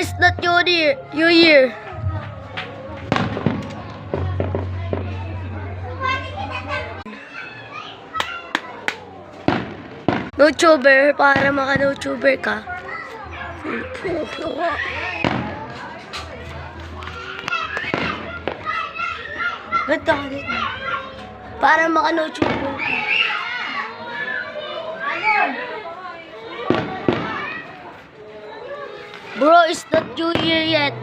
it's not your year. Your year. YouTuber, para maka-YouTuber ka. Ganda ka dito. Para maka-YouTuber ka. Bro, it's not New Year yet.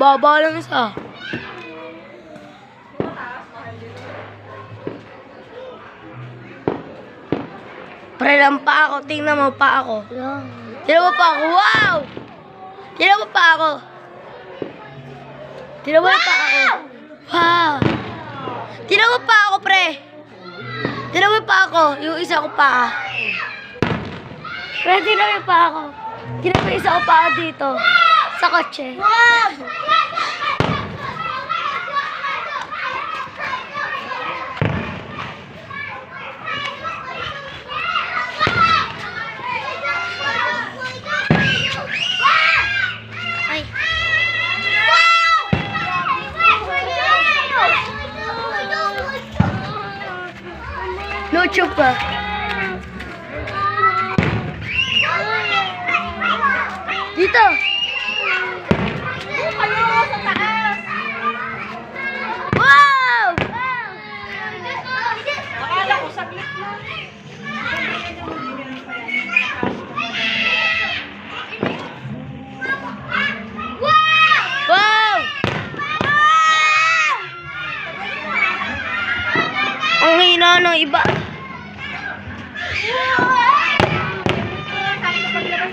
Baba lang isa. Pre lang pa ako. Tingnan mo pa ako. Tingnan mo pa ako. Wow! Tingnan mo pa ako. Tingnan mo pa ako. Wow! Tingnan mo pa ako, pre. Tingnan mo pa ako. Yung isa ko pa. Pre, tingnan mo pa ako. Tingnan mo yung isa ko pa ako dito. Sa kotse. Wow! YouTube pa. Dito. Wow! Akala ko saglit lang. Wow! Ang hina ng iba.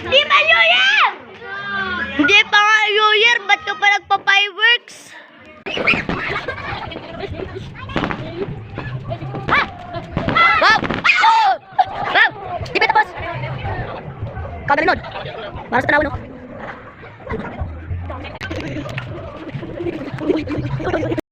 Hindi pa New Year! Hindi pa nga New Year, ba't ka pa nagpa-fireworks? Wow! Wow! Di ba tapos? Kagaling nun. Para sa tanawan, no?